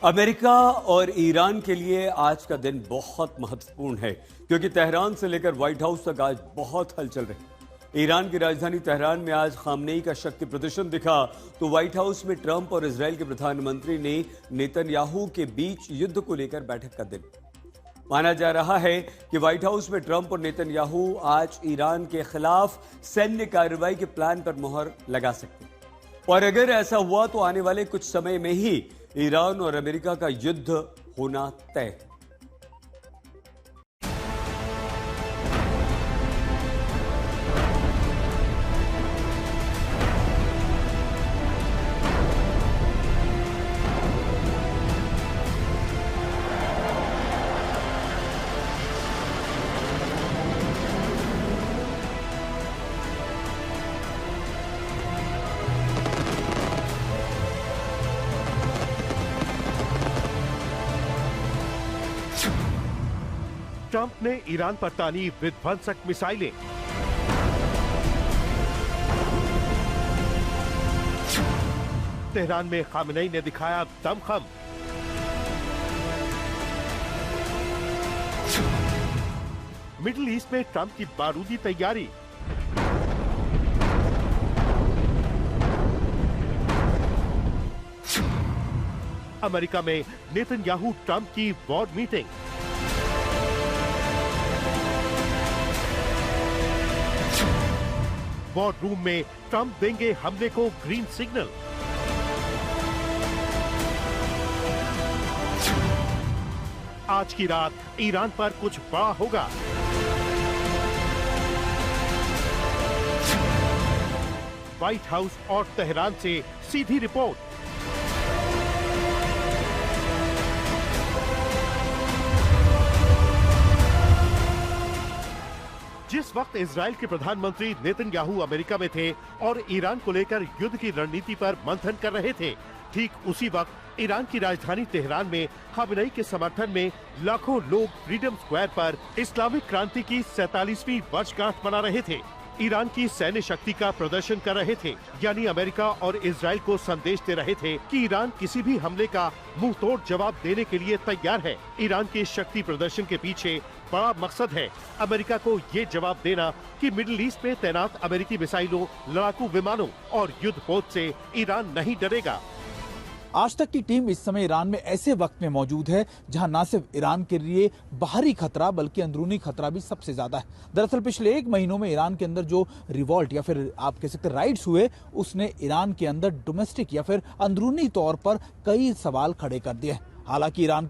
America और Iran के लिए आज का दिन बहुत महत्वपूर्ण है क्योंकि तेहरान से लेकर व्हाइट हाउस तक आज बहुत हलचल रही। ईरान की राजधानी तेहरान में आज खामनेई का शक्ति प्रदर्शन दिखा तो व्हाइट हाउस में ट्रंप और इजरायल के प्रधानमंत्री ने नेतन्याहू के बीच युद्ध को लेकर बैठक का दिन। माना जा रहा है कि व्हाइट हाउस में ट्रंप और नेतन्याहू आज ईरान के खिलाफ सैन्य कार्रवाई के प्लान पर मुहर लगा सकते हैं और अगर ऐसा हुआ तो आने वाले कुछ समय में ही ईरान और अमेरिका का युद्ध होना तय है। ट्रंप ने ईरान पर तानी विध्वंसक मिसाइलें। तेहरान में खामनेई ने दिखाया दमखम। मिडिल ईस्ट में ट्रंप की बारूदी तैयारी। अमेरिका में नेतन्याहू ट्रंप की वॉर मीटिंग। वॉर रूम में ट्रंप देंगे हमले को ग्रीन सिग्नल। आज की रात ईरान पर कुछ बड़ा होगा। व्हाइट हाउस और तेहरान से सीधी रिपोर्ट। जिस वक्त इजरायल के प्रधानमंत्री नेतन्याहू अमेरिका में थे और ईरान को लेकर युद्ध की रणनीति पर मंथन कर रहे थे, ठीक उसी वक्त ईरान की राजधानी तेहरान में खामनेई के समर्थन में लाखों लोग फ्रीडम स्क्वायर पर इस्लामिक क्रांति की 47वीं वर्षगांठ मना रहे थे। ईरान की सैन्य शक्ति का प्रदर्शन कर रहे थे, यानी अमेरिका और इजरायल को संदेश दे रहे थे कि ईरान किसी भी हमले का मुंह तोड़ जवाब देने के लिए तैयार है। ईरान के शक्ति प्रदर्शन के पीछे बड़ा मकसद है अमेरिका को ये जवाब देना कि मिडिल ईस्ट में तैनात अमेरिकी मिसाइलों, लड़ाकू विमानों और युद्धपोत से ईरान नहीं डरेगा। आज तक की टीम इस समय ईरान में ऐसे वक्त में मौजूद है जहां न सिर्फ ईरान के लिए बाहरी खतरा बल्कि अंदरूनी खतरा भी सबसे ज्यादा है। दरअसल पिछले 1 महीनों में ईरान के अंदर जो रिवॉल्ट या फिर आप कह सकते राइट्स हुए, उसने ईरान के अंदर डोमेस्टिक या फिर अंदरूनी तौर पर कई सवाल खड़े कर दिए। हालांकि ईरान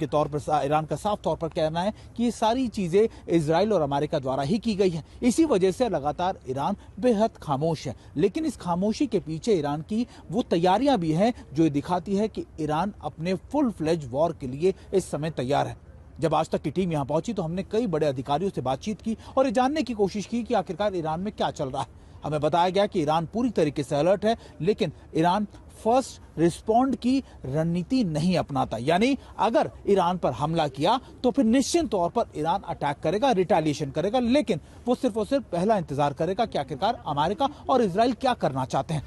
का साफ तौर पर कहना है कि ये सारी चीजें इजराइल और अमेरिका द्वारा ही की गई है। इसी वजह से लगातार ईरान बेहद खामोश है, लेकिन इस खामोशी के पीछे ईरान की वो तैयारियां भी हैं जो ये दिखाती है कि ईरान अपने फुल फ्लेज वॉर के लिए इस समय तैयार है। जब आज तक की टीम यहाँ पहुंची तो हमने कई बड़े अधिकारियों से बातचीत की और ये जानने की कोशिश की कि आखिरकार ईरान में क्या चल रहा है। हमें बताया गया कि ईरान पूरी तरीके से अलर्ट है, लेकिन ईरान फर्स्ट रिस्पॉन्ड की रणनीति नहीं अपनाता, यानी अगर ईरान पर हमला किया तो फिर निश्चित तौर पर ईरान अटैक करेगा, रिटेलिएशन करेगा, लेकिन वो सिर्फ और सिर्फ पहला इंतजार करेगा कि आखिरकार अमेरिका और इजराइल क्या करना चाहते हैं।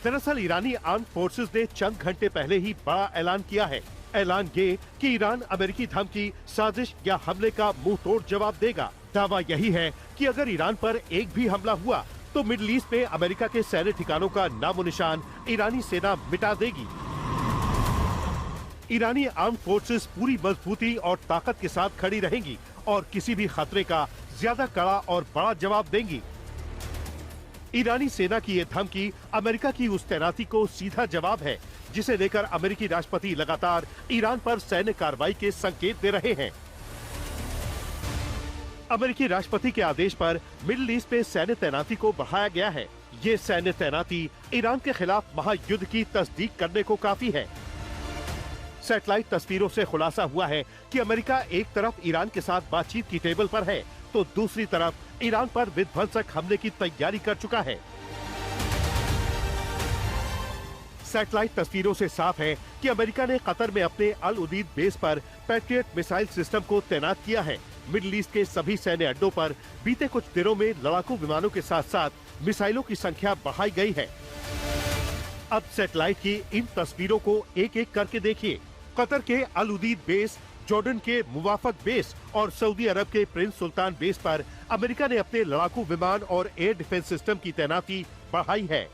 दरअसल ईरानी आर्म्ड फोर्सेस ने चंद घंटे पहले ही बड़ा ऐलान किया है। ऐलान ये कि ईरान अमेरिकी धमकी, साजिश या हमले का मुंह तोड़ जवाब देगा। दावा यही है कि अगर ईरान पर एक भी हमला हुआ तो मिडिल ईस्ट में अमेरिका के सैन्य ठिकानों का नामो निशान ईरानी सेना मिटा देगी। ईरानी आर्म्ड फोर्सेस पूरी मजबूती और ताकत के साथ खड़ी रहेंगी और किसी भी खतरे का ज्यादा कड़ा और बड़ा जवाब देंगी। ईरानी सेना की ये धमकी अमेरिका की उस तैनाती को सीधा जवाब है जिसे लेकर अमेरिकी राष्ट्रपति लगातार ईरान पर सैन्य कार्रवाई के संकेत दे रहे हैं। अमेरिकी राष्ट्रपति के आदेश पर मिडिल ईस्ट में सैन्य तैनाती को बढ़ाया गया है। ये सैन्य तैनाती ईरान के खिलाफ महायुद्ध की तस्दीक करने को काफी है। सैटेलाइट तस्वीरों से खुलासा हुआ है कि अमेरिका एक तरफ ईरान के साथ बातचीत की टेबल पर है तो दूसरी तरफ ईरान पर विध्वंसक हमले की तैयारी कर चुका है। सैटेलाइट तस्वीरों से साफ है कि अमेरिका ने कतर में अपने अल उदीद बेस पर पैट्रियट मिसाइल सिस्टम को तैनात किया है। मिडिल ईस्ट के सभी सैन्य अड्डों पर बीते कुछ दिनों में लड़ाकू विमानों के साथ साथ मिसाइलों की संख्या बढ़ाई गई है। अब सैटेलाइट की इन तस्वीरों को एक एक करके देखिए। कतर के अल उदीद बेस, जॉर्डन के मुवाफक बेस और सऊदी अरब के प्रिंस सुल्तान बेस पर अमेरिका ने अपने लड़ाकू विमान और एयर डिफेंस सिस्टम की तैनाती बढ़ाई है।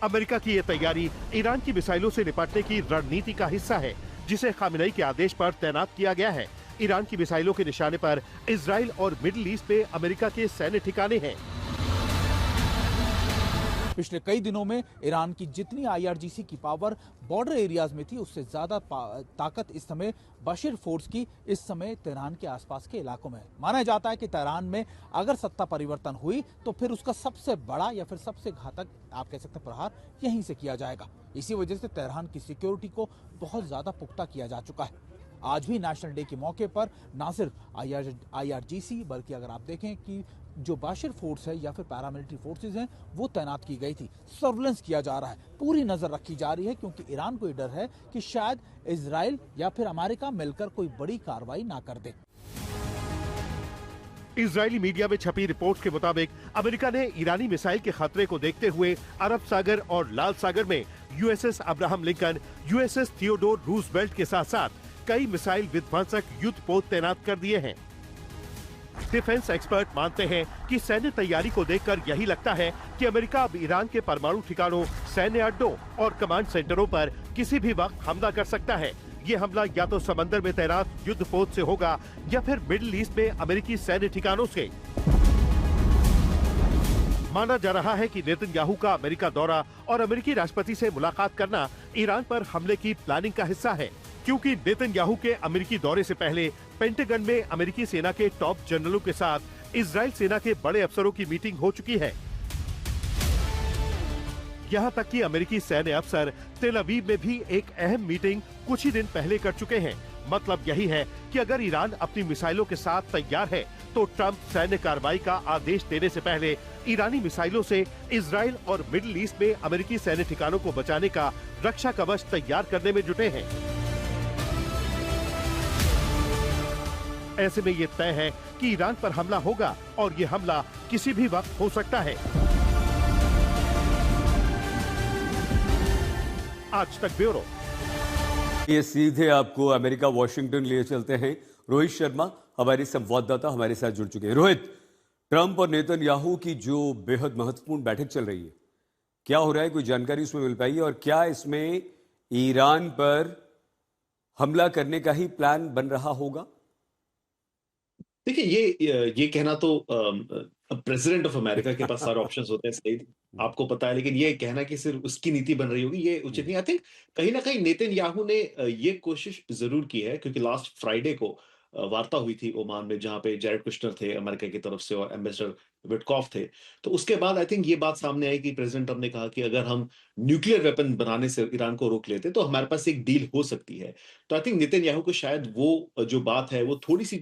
अमेरिका की ये तैयारी ईरान की मिसाइलों से निपटने की रणनीति का हिस्सा है, जिसे खामेनेई के आदेश पर तैनात किया गया है। ईरान की मिसाइलों के निशाने पर इजराइल और मिडिल ईस्ट में अमेरिका के सैन्य ठिकाने हैं। पिछले कई दिनों में ईरान की जितनी आईआरजीसी की पावर बॉर्डर एरियाज में थी, उससे ज्यादा ताकत इस समय बशीर फोर्स की इस समय तेहरान के आसपास के इलाकों में है। माना जाता है कि तेहरान में अगर सत्ता परिवर्तन हुई तो फिर उसका सबसे बड़ा या फिर सबसे घातक आप कह सकते हैं प्रहार यहीं से किया जाएगा। इसी वजह से तेहरान की सिक्योरिटी को बहुत ज्यादा पुख्ता किया जा चुका है। आज भी नेशनल डे के मौके पर ना सिर्फ आईआरजीसी बल्कि अगर आप देखें कि जो बाशिर फोर्स है या फिर पैरामिलिट्री फोर्सेस हैं वो तैनात की गई थी। सर्विलेंस किया जा रहा है, पूरी नजर रखी जा रही है, क्योंकि ईरान को ये डर है कि शायद इजराइल या फिर अमेरिका मिलकर कोई बड़ी कार्रवाई ना कर दे। इजरायली मीडिया में छपी रिपोर्ट के मुताबिक अमेरिका ने ईरानी मिसाइल के खतरे को देखते हुए अरब सागर और लाल सागर में USS Abraham Lincoln, USS Theodore Roosevelt के साथ साथ कई मिसाइल विध्वंसक युद्धपोत तैनात कर दिए हैं। डिफेंस एक्सपर्ट मानते हैं कि सैन्य तैयारी को देखकर यही लगता है कि अमेरिका अब ईरान के परमाणु ठिकानों, सैन्य अड्डों और कमांड सेंटरों पर किसी भी वक्त हमला कर सकता है। ये हमला या तो समंदर में तैनात युद्धपोत से होगा या फिर मिडिल ईस्ट में अमेरिकी सैन्य ठिकानों से। माना जा रहा है कि नेतन्याहू का अमेरिका दौरा और अमेरिकी राष्ट्रपति से मुलाकात करना ईरान पर हमले की प्लानिंग का हिस्सा है, क्योंकि नेतन्याहू के अमेरिकी दौरे से पहले पेंटागन में अमेरिकी सेना के टॉप जनरलों के साथ इजराइल सेना के बड़े अफसरों की मीटिंग हो चुकी है। यहाँ तक कि अमेरिकी सैन्य अफसर तेल अवीव में भी एक अहम मीटिंग कुछ ही दिन पहले कर चुके हैं। मतलब यही है कि अगर ईरान अपनी मिसाइलों के साथ तैयार है तो ट्रंप सैन्य कार्रवाई का आदेश देने से पहले ईरानी मिसाइलों से इजराइल और मिडिल ईस्ट में अमेरिकी सैन्य ठिकानों को बचाने का रक्षा कवच तैयार करने में जुटे हैं। ऐसे में ये तय है कि ईरान पर हमला होगा और ये हमला किसी भी वक्त हो सकता है। आज तक ब्यूरो। ये सीधे आपको अमेरिका वॉशिंगटन लिए चलते हैं। रोहित शर्मा हमारे संवाददाता हमारे साथ जुड़ चुके हैं। रोहित, ट्रंप और नेतन्याहू की जो बेहद महत्वपूर्ण बैठक चल रही है, क्या हो रहा है, कोई जानकारी उसमें मिल पाई है? और क्या इसमें ईरान पर हमला करने का ही प्लान बन रहा होगा? देखिए, ये कहना तो प्रेसिडेंट ऑफ अमेरिका के पास सारे ऑप्शंस होते हैं, सही आपको पता है, लेकिन ये कहना कि सिर्फ उसकी नीति बन रही होगी, ये उचित नहीं। आई थिंक कहीं ना कहीं नेतन्याहू ने ये कोशिश जरूर की है, क्योंकि लास्ट फ्राइडे को वार्ता हुई थी ओमान में, जहां पे जैरेड कुश्नर थे अमेरिका की तरफ से और एम्बेसडर विटकॉफ थे। तो उसके बाद आई थिंक ये बात सामने आई कि प्रेसिडेंट ट्रंप ने कहा कि अगर हम न्यूक्लियर वेपन बनाने से ईरान को रोक लेते तो हमारे पास एक डील हो सकती है। तो आई थिंक नेतन्याहू को शायद वो जो बात है वो थोड़ी सी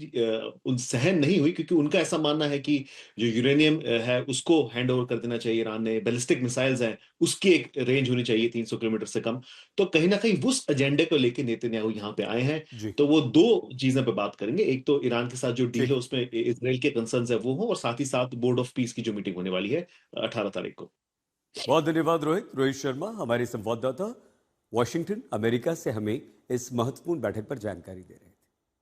उन सहन नहीं हुई, क्योंकि उनका ऐसा मानना है कि जो यूरेनियम है उसको हैंड ओवर कर देना चाहिए ईरान ने, बैलिस्टिक मिसाइल्स हैं उसकी एक रेंज होनी चाहिए 300 किलोमीटर से कम। तो कहीं ना कहीं उस एजेंडे को लेकर नेतन्याहू यहाँ पे आए हैं। तो वो दो चीजें पे बात करेंगे, एक तो ईरान के साथ जो डील है उसमें इजराइल के कंसर्न्स है वो हो, और साथ ही साथ बोर्ड ऑफ पीस की जो मीटिंग होने वाली है 18 तारीख को। बहुत धन्यवाद रोहित शर्मा हमारे संवाददाता वॉशिंगटन अमेरिका से हमें इस महत्वपूर्ण बैठक पर जानकारी दे रहे हैं।